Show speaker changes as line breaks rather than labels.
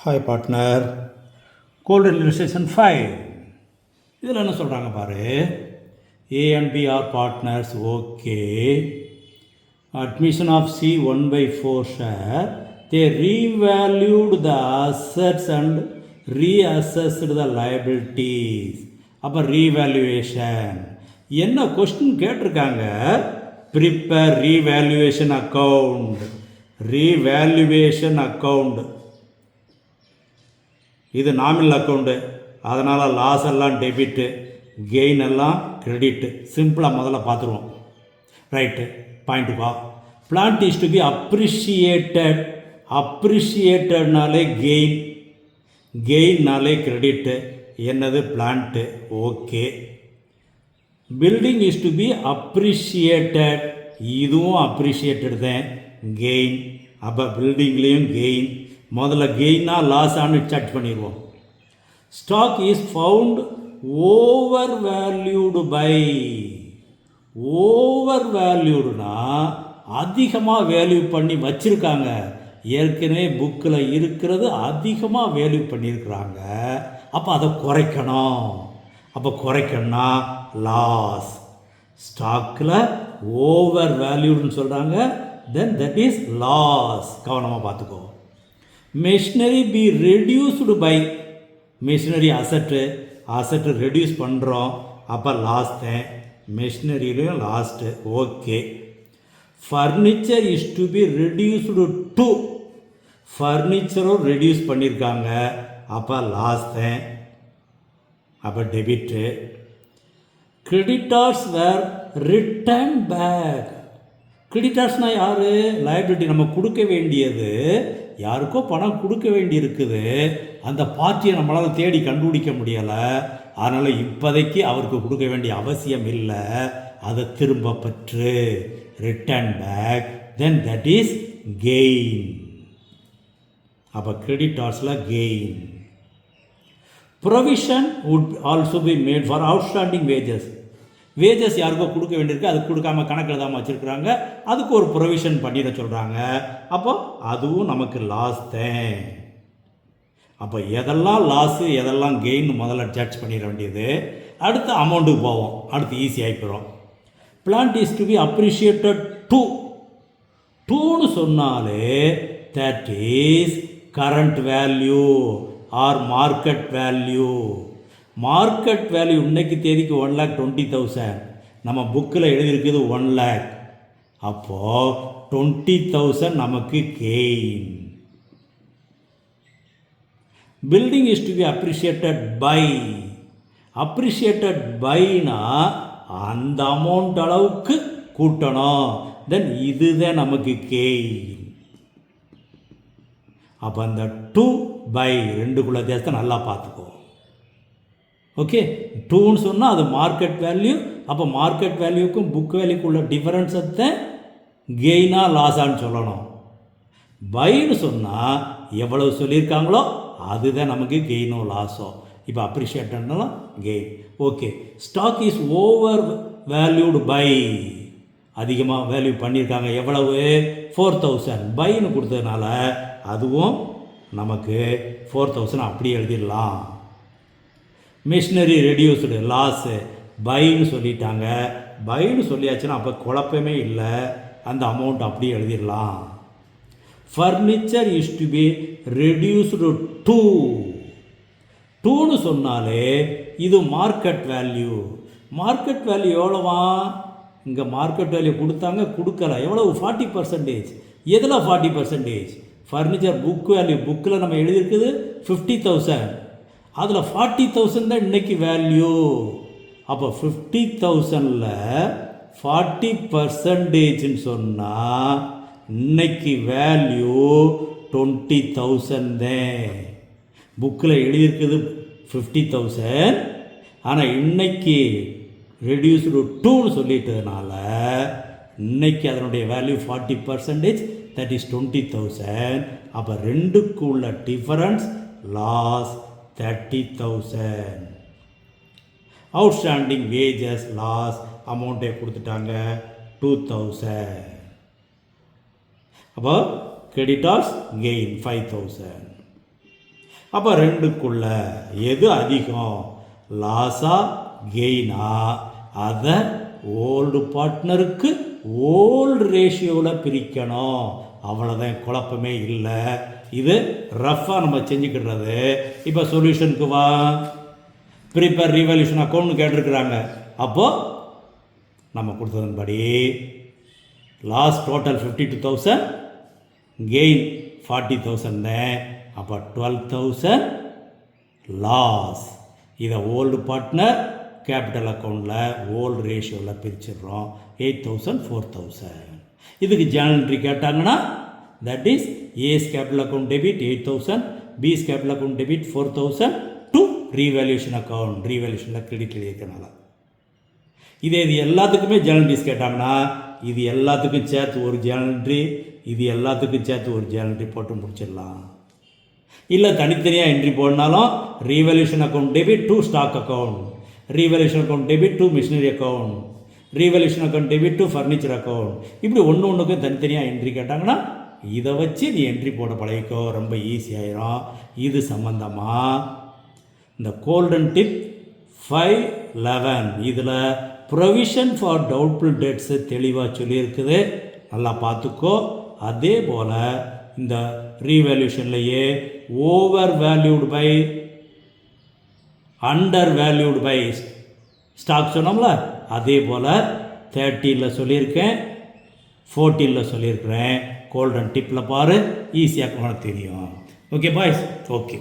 Hi partner. Golden illustration 5 இதில் என்ன சொல்கிறாங்க பாரு. A and B are partners. Okay. Admission of C 1/4 share. They revalued the assets and reassessed the liabilities. அப்போ revaluation என்ன question கேட்டிருக்காங்க. Prepare revaluation account. Revaluation account இது nominal account, அதனால் loss எல்லாம் டெபிட்டு, கெயின் எல்லாம் கிரெடிட்டு. சிம்பிளாக முதல்ல பார்த்துருவோம். ரைட்டு, பாயிண்ட்டுப்பா. Plant is to be appreciated. அப்ரிஷியேட்டட்னாலே கெயின், கெயின்னாலே கிரெடிட்டு. என்னது plant. Okay. Building is to be appreciated. இதுவும் அப்ரிஷியேட்டட் தான், கெயின். அப்போ பில்டிங்லேயும் கெயின். முதல்ல கெயினா லாஸான்னு சர்ச் பண்ணிடுவோம். Stock is found over valued by. Over வேல்யூடுனா அதிகமாக வேல்யூ பண்ணி வச்சுருக்காங்க. ஏற்கனவே புக்கில் இருக்கிறது அதிகமாக வேல்யூ பண்ணியிருக்கிறாங்க. அப்போ அதை குறைக்கணும். அப்போ குறைக்கணும்னா லாஸ். ஸ்டாக்கில் ஓவர் வேல்யூடுன்னு சொல்கிறாங்க, தென் தட் இஸ் லாஸ். கவனமாக பார்த்துக்கோ. Machinery be reduced by. Machinery asset reduce பண்ணுறோம், அப்போ லாஸ் தான். மெஷினரியிலையும் lost. Okay. Furniture is to be reduced to. ஃபர்னிச்சரும் ரெடியூஸ் பண்ணியிருக்காங்க, அப்போ லாஸ் தான். அப்போ debit. Creditors were return back. கிரெடிட்டார்ஸ்னால் யார்? லைபிலிட்டி. நம்ம கொடுக்க வேண்டியது, யாருக்கோ பணம் கொடுக்க வேண்டி இருக்குது, அந்த பார்ட்டியை நம்மளால் தேடி கண்டுபிடிக்க முடியலை, அதனால் இப்போதைக்கு அவருக்கு கொடுக்க வேண்டிய அவசியம் இல்லை, அதை திரும்ப பெற்று return back, then that is gain. அப்போ கிரெடிட்டார்ஸில் gain. Provision would also be made for outstanding wages. Wages யாருக்கோ கொடுக்க வேண்டியிருக்கு, அது கொடுக்காம கணக்கு எழுதாமல் வச்சுருக்குறாங்க, அதுக்கு ஒரு ப்ரொவிஷன் பண்ணிட சொல்கிறாங்க. அப்போ அதுவும் நமக்கு லாஸ் தான். அப்போ எதெல்லாம் லாஸு எதெல்லாம் கெயின் முதல்ல ஜட்ஜ் பண்ணிட வேண்டியது. அடுத்து அமௌண்ட்டுக்கு போவோம். அடுத்து ஈஸியாக போகிறோம். Plant is to be appreciated to. டூன்னு சொன்னாலே that is current value or market value. Market value இன்னைக்கு தேதிக்கு 1,20,000. நம்ம புக்கில் எழுதியிருக்குது 1 lakh. அப்போது 20,000 நமக்கு gain. Building is to be appreciated by. Appreciated பைனா அந்த அமௌண்ட் அளவுக்கு கூட்டணும், தென் இதுதான் நமக்கு கெயின். அப்போ அந்த 2 by 2க்குள்ள தேசத்தை நல்லா பார்த்துக்கோ. ஓகே. 2ன்னு சொன்னால் அது மார்க்கெட் வேல்யூ. அப்போ மார்க்கெட் வேல்யூக்கும் புக் வேல்யூக்குள்ள டிஃபரன்ஸை கெயினாக லாஸான்னு சொல்லணும். பைன்னு சொன்னால் எவ்வளவு சொல்லியிருக்காங்களோ அதுதான் நமக்கு கெயினோ லாஸோ. இப்போ அப்ரிஷியேட்டட்னாலும் gain. Okay. Stock is over valued by. அதிகமாக வேல்யூ பண்ணியிருக்காங்க. எவ்வளவு? 4,000. பைன்னு கொடுத்ததுனால அதுவும் நமக்கு 4,000 அப்படியே எழுதிடலாம். Machinery reduced loss. பைன்னு சொல்லிட்டாங்க, பைன்னு சொல்லியாச்சுன்னா அப்போ குழப்பமே இல்லை, அந்த அமௌண்ட் அப்படியே எழுதிடலாம். Furniture is to be reduced to. டூன்னு சொன்னாலே இது மார்க்கெட் வேல்யூ. மார்க்கெட் வேல்யூ எவ்வளோவா? இங்கே மார்க்கெட் வேல்யூ கொடுத்தாங்க, கொடுக்கல. எவ்வளவு? 40%. எதில் 40%? Furniture book value. புக்கில் நம்ம எழுதியிருக்குது 50,000. அதில் 40,000 தான் இன்றைக்கி வேல்யூ. அப்போ 50,000ல் 40%ன்னு சொன்னால் இன்னைக்கு வேல்யூ 20,000 தான். புக்கில் எழுதியிருக்குது 50,000, ஆனால் இன்னைக்கு ரெடியூஸ்டு 2ன்னு சொல்லிட்டதுனால இன்னைக்கு அதனுடைய வேல்யூ 40%, தட் இஸ் 20,000. அப்போ ரெண்டுக்கு உள்ள difference loss 30,000. Outstanding wages loss அமௌண்ட்டை கொடுத்துட்டாங்க 2,000. அப்போ creditors gain 5,000. அப்போ ரெண்டுக்குள்ள எது அதிகம், லாஸா கெயினா, அதை ஓல்டு பார்ட்னருக்கு ஓல்டு ரேஷியோவில் பிரிக்கணும். அவ்வளோதான், குழப்பமே இல்லை. இது ரஃப்பாக நம்ம செஞ்சுக்கிடுறது. இப்போ சொல்யூஷனுக்கு வா. ப்ரிப்பேர் ரீவேல்யூஷன் அக்கௌண்ட்னு கேட்டிருக்கிறாங்க. அப்போது நம்ம கொடுத்ததன்படி லாஸ் டோட்டல் 52,000, கெயின் 40,000. அப்போ 12,000 லாஸ். இதை ஓல்டு பார்ட்னர் கேபிட்டல் அக்கௌண்ட்டில் ஓல்டு ரேஷியோவில் பிரிச்சிடுறோம். 8,000 4,000. இதுக்கு ஜேர்னல் என்ட்ரி கேட்டாங்கன்னா that is A's capital account debit 8,000, B's capital account debit 4,000 to revaluation account. ரீவேல்யூஷனில் கிரெடிட் எழுதிக்கிறனால இது எல்லாத்துக்குமே ஜேர்னல் என்ட்ரிஸ் கேட்டாங்கன்னா இது எல்லாத்துக்கும் சேர்த்து ஒரு ஜேர்னல் என்ட்ரி, இது எல்லாத்துக்கும் சேர்த்து ஒரு ஜேர்னல் என்ட்ரி போட்டு முடிச்சிடலாம். இல்லை தனித்தனியாக என்ட்ரி போடனாலும் revaluation account debit to stock account, revaluation account debit to machinery account, revaluation account debit to furniture account. இப்படி ஒன்றுக்கும் தனித்தனியாக என்ட்ரி கேட்டாங்கன்னா இதை வச்சு நீ என்ட்ரி போட பழகிக்கோ, ரொம்ப ஈஸியாயிரும். இது சம்பந்தமாக இந்த கோல்டன் டிப் 5.11 இதில் ப்ரொவிஷன் ஃபார் டவுட்ஃபுல் டெட்ஸு தெளிவாக சொல்லியிருக்குது, நல்லா பார்த்துக்கோ. அதே போல் இந்த ரீவேல்யூஷன்லையே over valued by under valued by stock சொன்னோம்ல, அதே போல் 13 சொல்லியிருக்கேன், 14 சொல்லியிருக்கிறேன். கோல்டன் டிப்பில் பாரு, ஈஸியாக உனக்கு தெரியும். Okay boys, okay.